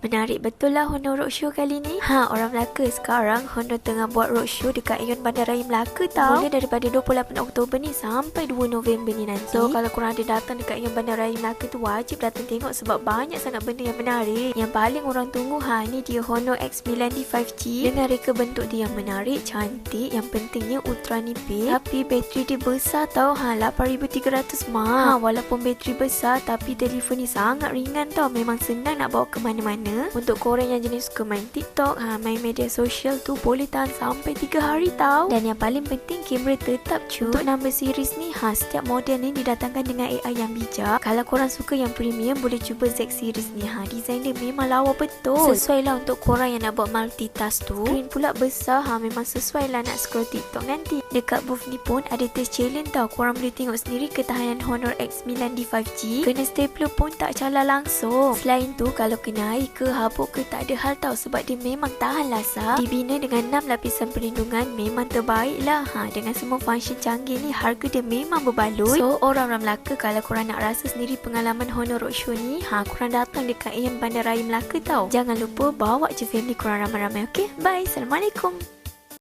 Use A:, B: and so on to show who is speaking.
A: Menarik betul lah Honor Roadshow kali ni. Orang Melaka sekarang Honor tengah buat roadshow dekat Ion Bandaraya Melaka tau. Mula daripada 28 Oktober ni sampai 2 November ni nanti. So kalau korang ada datang dekat Ion Bandaraya Melaka tu, wajib datang tengok sebab banyak sangat benda yang menarik. Yang paling orang tunggu ni dia Honor X9D 5G dengan reka bentuk dia yang menarik, cantik, yang pentingnya ultra nipis. Tapi bateri dia besar tau, 8300 mAh. Walaupun bateri besar tapi telefon ni sangat ringan tau. Memang senang nak bawa ke mana-mana. Untuk korang yang jenis suka main TikTok, main media sosial tu boleh tahan sampai 3 hari tau. Dan yang paling penting, kamera tetap cun. Untuk number series ni, setiap model ni didatangkan dengan AI yang bijak. Kalau korang suka yang premium, boleh cuba Z series ni. Design dia memang lawa betul. Sesuai lah untuk korang yang nak buat multitask tu. Screen pula besar, memang sesuai lah nak scroll TikTok nanti. Dekat booth ni pun ada test challenge tau. Korang boleh tengok sendiri ketahanan Honor X9D 5G. Kena stapler pun tak calar langsung. Selain tu, kalau kena air ke habuk ke tak ada hal tau, sebab dia memang tahan lasar. Dibina dengan 6 lapisan perlindungan, memang terbaik lah. Dengan semua function canggih ni, harga dia memang berbaloi. So orang-orang Melaka, kalau korang nak rasa sendiri pengalaman Honor Roadshow ni, korang datang dekat Ion Bandaraya Melaka tau. Jangan lupa bawa je family korang ramai-ramai. Okay, bye. Assalamualaikum.